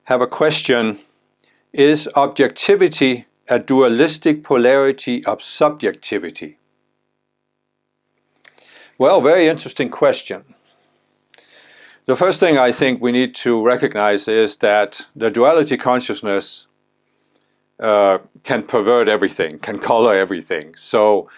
have a question. Is objectivity a dualistic polarity of subjectivity? Well, very interesting question. The first thing I think we need to recognize is that the duality consciousness can pervert everything, can color everything. So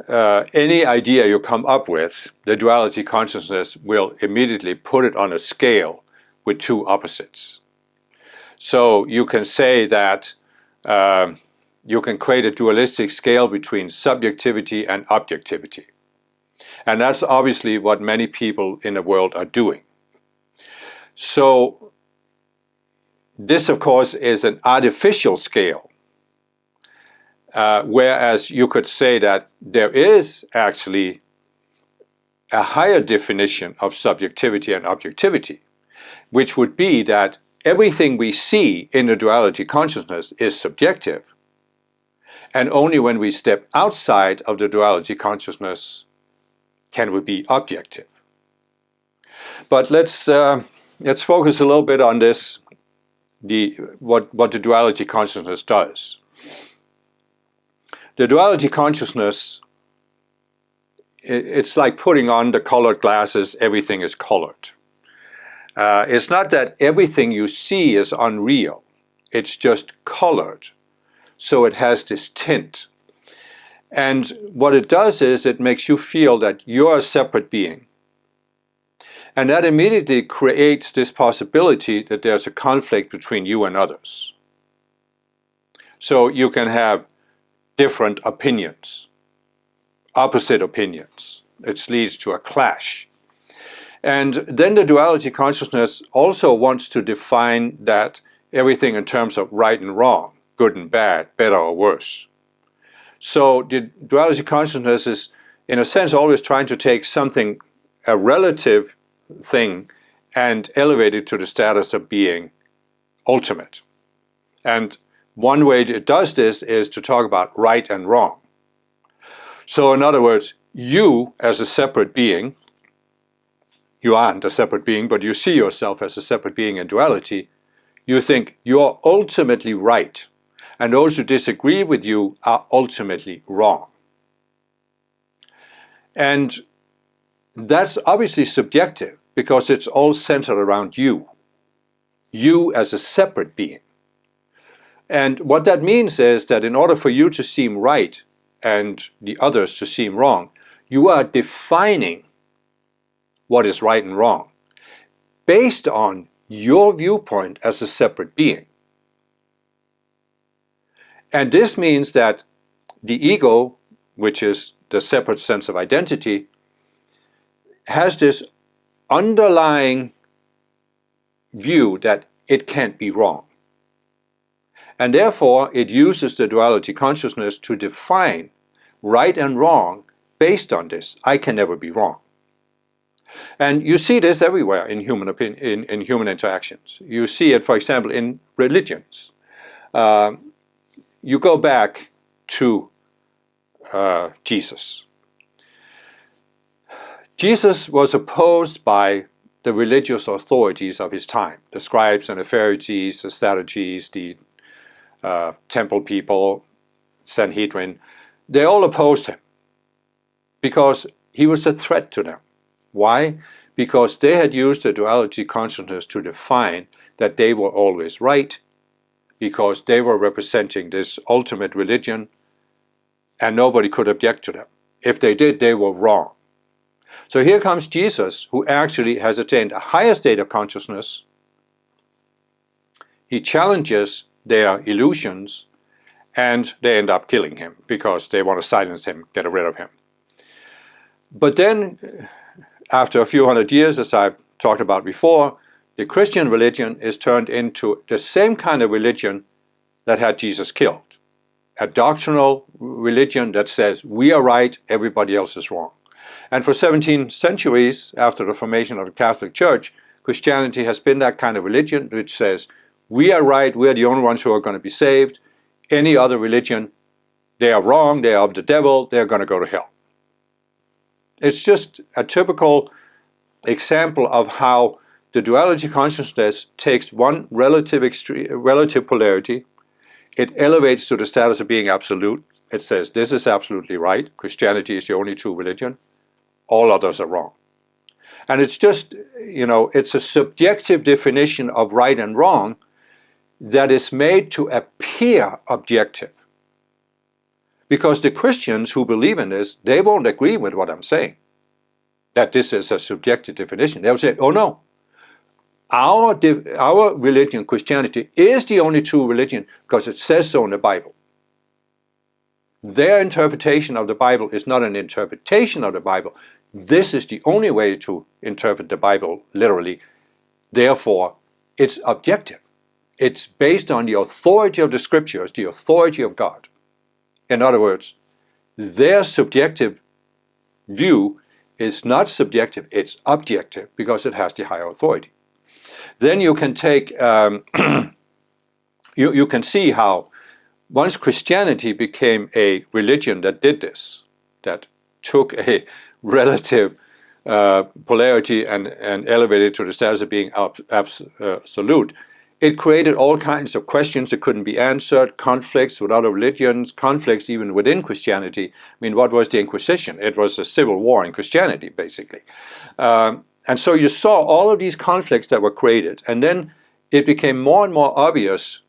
any idea you come up with, the duality consciousness will immediately put it on a scale with two opposites. So you can say that you can create a dualistic scale between subjectivity and objectivity. And that's obviously what many people in the world are doing. So this, of course, is an artificial scale. Whereas you could say that there is actually a higher definition of subjectivity and objectivity, which would be that everything we see in the duality consciousness is subjective, and only when we step outside of the duality consciousness can we be objective. But let's focus a little bit on this, what the duality consciousness does. The duality consciousness, it's like putting on the colored glasses, everything is colored. It's not that everything you see is unreal, it's just colored, so it has this tint. And what it does is it makes you feel that you're a separate being. And that immediately creates this possibility that there's a conflict between you and others. So you can have different opinions, opposite opinions. It leads to a clash. And then the duality consciousness also wants to define that everything in terms of right and wrong, good and bad, better or worse. So the duality consciousness is, in a sense, always trying to take something, a relative thing, and elevate it to the status of being ultimate. And one way it does this is to talk about right and wrong. So in other words, you as a separate being, you aren't a separate being, but you see yourself as a separate being in duality, you think you're ultimately right, and those who disagree with you are ultimately wrong. And that's obviously subjective, because it's all centered around you as a separate being. And what that means is that in order for you to seem right and the others to seem wrong, you are defining what is right and wrong based on your viewpoint as a separate being. And this means that the ego, which is the separate sense of identity, has this underlying view that it can't be wrong. And therefore, it uses the duality consciousness to define right and wrong based on this. I can never be wrong. And you see this everywhere in human in human interactions. You see it, for example, in religions. You go back to Jesus. Jesus was opposed by the religious authorities of his time, the scribes and the Pharisees, the Sadducees, the temple people, Sanhedrin. They all opposed him because he was a threat to them. Why? Because they had used the duality consciousness to define that they were always right, because they were representing this ultimate religion, and nobody could object to them. If they did, they were wrong. So here comes Jesus, who actually has attained a higher state of consciousness. He challenges their illusions, and they end up killing him because they want to silence him, get rid of him. But then, after a few hundred years, as I've talked about before, the Christian religion is turned into the same kind of religion that had Jesus killed. A doctrinal religion that says, we are right, everybody else is wrong. And for 17 centuries, after the formation of the Catholic Church, Christianity has been that kind of religion which says, we are right, we are the only ones who are going to be saved. Any other religion, they are wrong, they are of the devil, they are going to go to hell. It's just a typical example of how the duality consciousness takes one relative polarity, it elevates to the status of being absolute. It says, this is absolutely right. Christianity is the only true religion. All others are wrong. And it's just, it's a subjective definition of right and wrong that is made to appear objective. Because the Christians who believe in this, they won't agree with what I'm saying, that this is a subjective definition. They'll say, oh no, our religion, Christianity, is the only true religion because it says so in the Bible. Their interpretation of the Bible is not an interpretation of the Bible. This is the only way to interpret the Bible literally. Therefore, it's objective. It's based on the authority of the Scriptures, the authority of God. In other words, their subjective view is not subjective, it's objective because it has the higher authority. Then you can take, you can see how once Christianity became a religion that did this, that took a relative polarity and elevated it to the status of being absolute, it created all kinds of questions that couldn't be answered, conflicts with other religions, conflicts even within Christianity. I mean, what was the Inquisition? It was a civil war in Christianity, basically. And so you saw all of these conflicts that were created, and then it became more and more obvious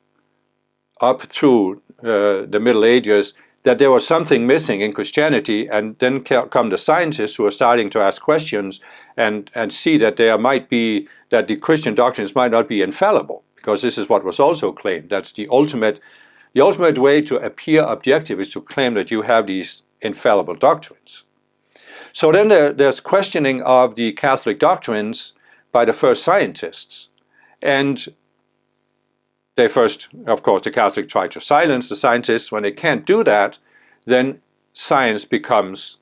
up through the Middle Ages that there was something missing in Christianity, and then come the scientists who are starting to ask questions and see that there might be, that the Christian doctrines might not be infallible, because this is what was also claimed. That's the ultimate way to appear objective is to claim that you have these infallible doctrines. So then there's questioning of the Catholic doctrines by the first scientists. And they first, of course, the Catholics try to silence the scientists. When they can't do that, then science becomes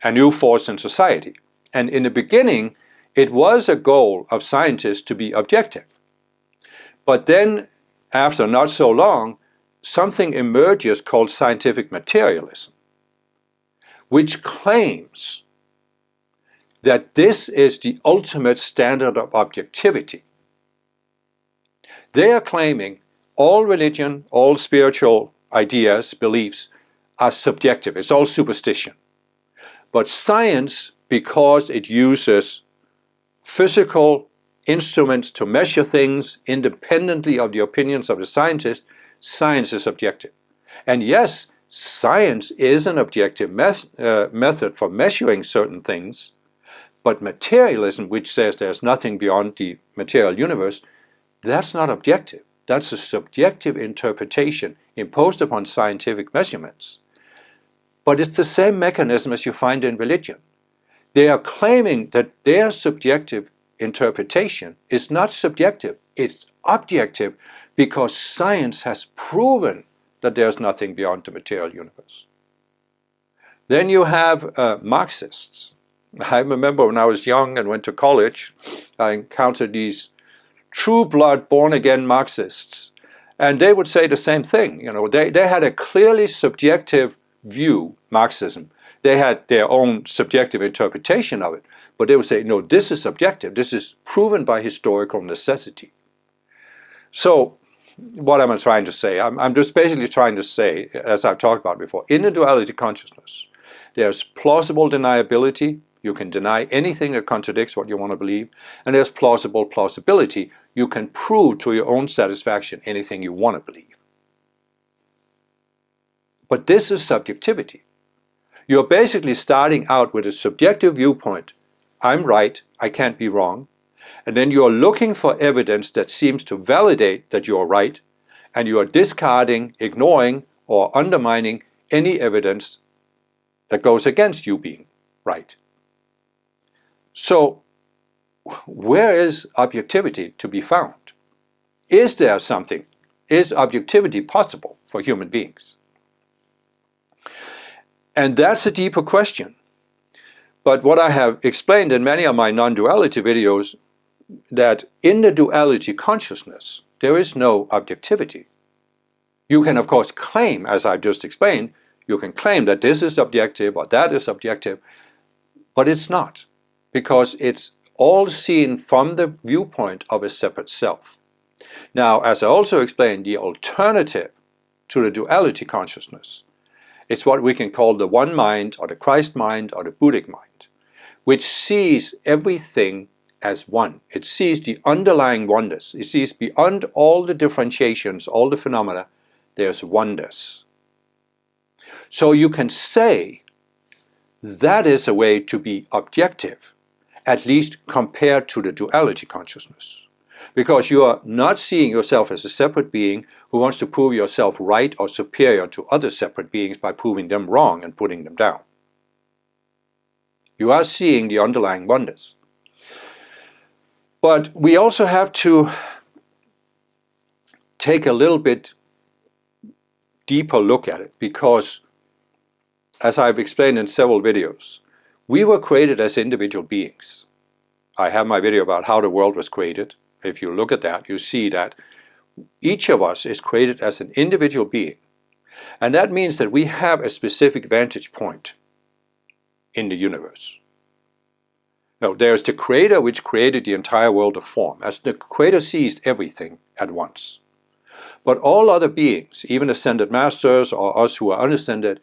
a new force in society. And in the beginning, it was a goal of scientists to be objective. But then, after not so long, something emerges called scientific materialism, which claims that this is the ultimate standard of objectivity. They are claiming all religion, all spiritual ideas, beliefs are subjective. It's all superstition. But science, because it uses physical instruments to measure things independently of the opinions of the scientist, science is objective. And yes, science is an objective method for measuring certain things, but materialism, which says there's nothing beyond the material universe, that's not objective. That's a subjective interpretation imposed upon scientific measurements. But it's the same mechanism as you find in religion. They are claiming that their subjective interpretation is not subjective, it's objective, because science has proven that there's nothing beyond the material universe. Then you have Marxists. I remember when I was young and went to college, I encountered these true-blood, born-again Marxists, and they would say the same thing. They had a clearly subjective view, Marxism. They had their own subjective interpretation of it, but they would say, no, this is objective. This is proven by historical necessity. So, what am I trying to say? I'm just basically trying to say, as I've talked about before, in the duality consciousness, there's plausible deniability. You can deny anything that contradicts what you want to believe. And there's plausible plausibility. You can prove to your own satisfaction anything you want to believe. But this is subjectivity. You're basically starting out with a subjective viewpoint. I'm right, I can't be wrong. And then you're looking for evidence that seems to validate that you're right, and you are discarding, ignoring, or undermining any evidence that goes against you being right. So, where is objectivity to be found? Is there something? Is objectivity possible for human beings? And that's a deeper question. But what I have explained in many of my non-duality videos, that in the duality consciousness, there is no objectivity. You can, of course, claim, as I've just explained, you can claim that this is objective or that is objective, but it's not, because it's all seen from the viewpoint of a separate self. Now, as I also explained, the alternative to the duality consciousness is what we can call the one mind, or the Christ mind, or the Buddhic mind, which sees everything as one. It sees the underlying oneness. It sees beyond all the differentiations, all the phenomena, there's oneness. So you can say that is a way to be objective, at least compared to the duality consciousness. Because you are not seeing yourself as a separate being who wants to prove yourself right or superior to other separate beings by proving them wrong and putting them down. You are seeing the underlying oneness. But we also have to take a little bit deeper look at it, because, as I've explained in several videos, we were created as individual beings. I have my video about how the world was created. If you look at that, you see that each of us is created as an individual being. And that means that we have a specific vantage point in the universe. Now, there's the Creator, which created the entire world of form. As the Creator sees everything at once. But all other beings, even ascended masters or us who are unascended,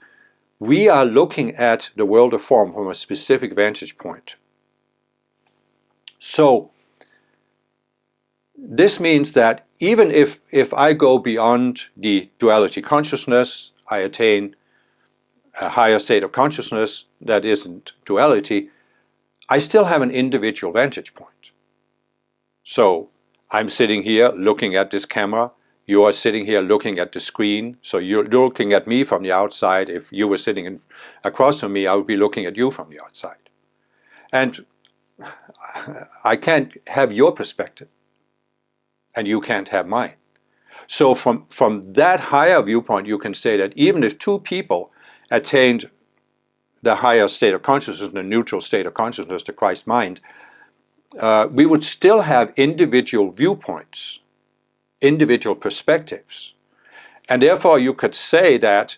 we are looking at the world of form from a specific vantage point. So, this means that even if I go beyond the duality consciousness, I attain a higher state of consciousness that isn't duality, I still have an individual vantage point. So, I'm sitting here looking at this camera. You are sitting here looking at the screen, so you're looking at me from the outside. If you were sitting across from me, I would be looking at you from the outside. And I can't have your perspective, and you can't have mine. So from that higher viewpoint, you can say that even if two people attained the higher state of consciousness, the neutral state of consciousness, the Christ mind, we would still have individual viewpoints, individual perspectives. And therefore you could say that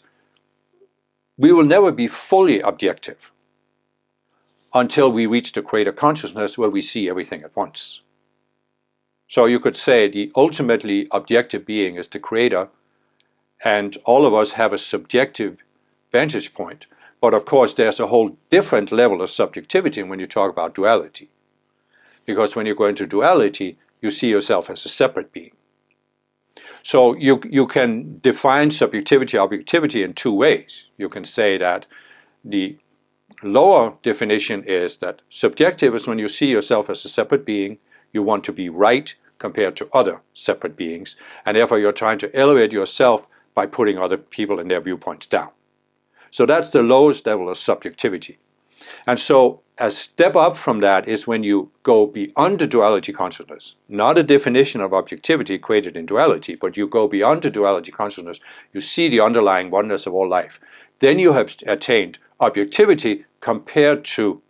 we will never be fully objective until we reach the Creator consciousness where we see everything at once. So you could say the ultimately objective being is the Creator, and all of us have a subjective vantage point. But of course there's a whole different level of subjectivity when you talk about duality. Because when you go into duality, you see yourself as a separate being. So you can define subjectivity, objectivity in two ways. You can say that the lower definition is that subjective is when you see yourself as a separate being, you want to be right compared to other separate beings, and therefore you're trying to elevate yourself by putting other people and their viewpoints down. So that's the lowest level of subjectivity. And so a step up from that is when you go beyond the duality consciousness, not a definition of objectivity created in duality, but you go beyond the duality consciousness, you see the underlying oneness of all life. Then you have attained objectivity compared to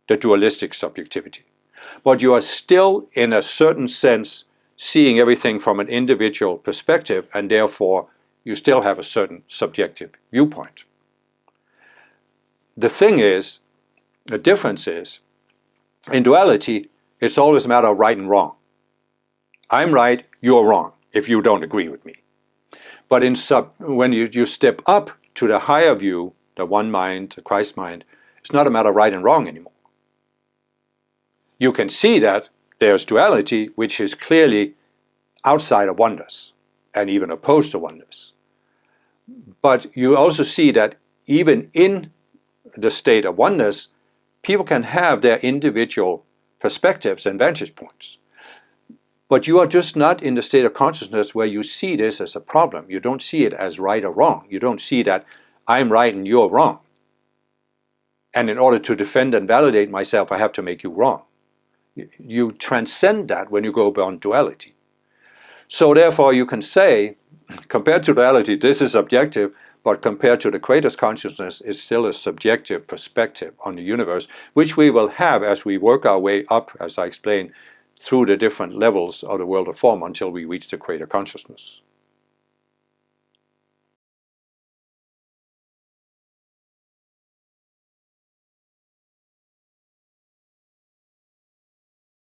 the dualistic subjectivity. But you are still, in a certain sense, seeing everything from an individual perspective, and therefore you still have a certain subjective viewpoint. The thing is, the difference is, in duality, it's always a matter of right and wrong. I'm right, you're wrong, if you don't agree with me. But when you step up to the higher view, the one mind, the Christ mind, it's not a matter of right and wrong anymore. You can see that there's duality, which is clearly outside of oneness, and even opposed to oneness. But you also see that even in the state of oneness, people can have their individual perspectives and vantage points. But you are just not in the state of consciousness where you see this as a problem. You don't see it as right or wrong. You don't see that I'm right and you're wrong. And in order to defend and validate myself, I have to make you wrong. You transcend that when you go beyond duality. So therefore you can say, compared to duality, this is objective, but compared to the Creator's consciousness, it's still a subjective perspective on the universe, which we will have as we work our way up, as I explained, through the different levels of the world of form until we reach the Creator consciousness.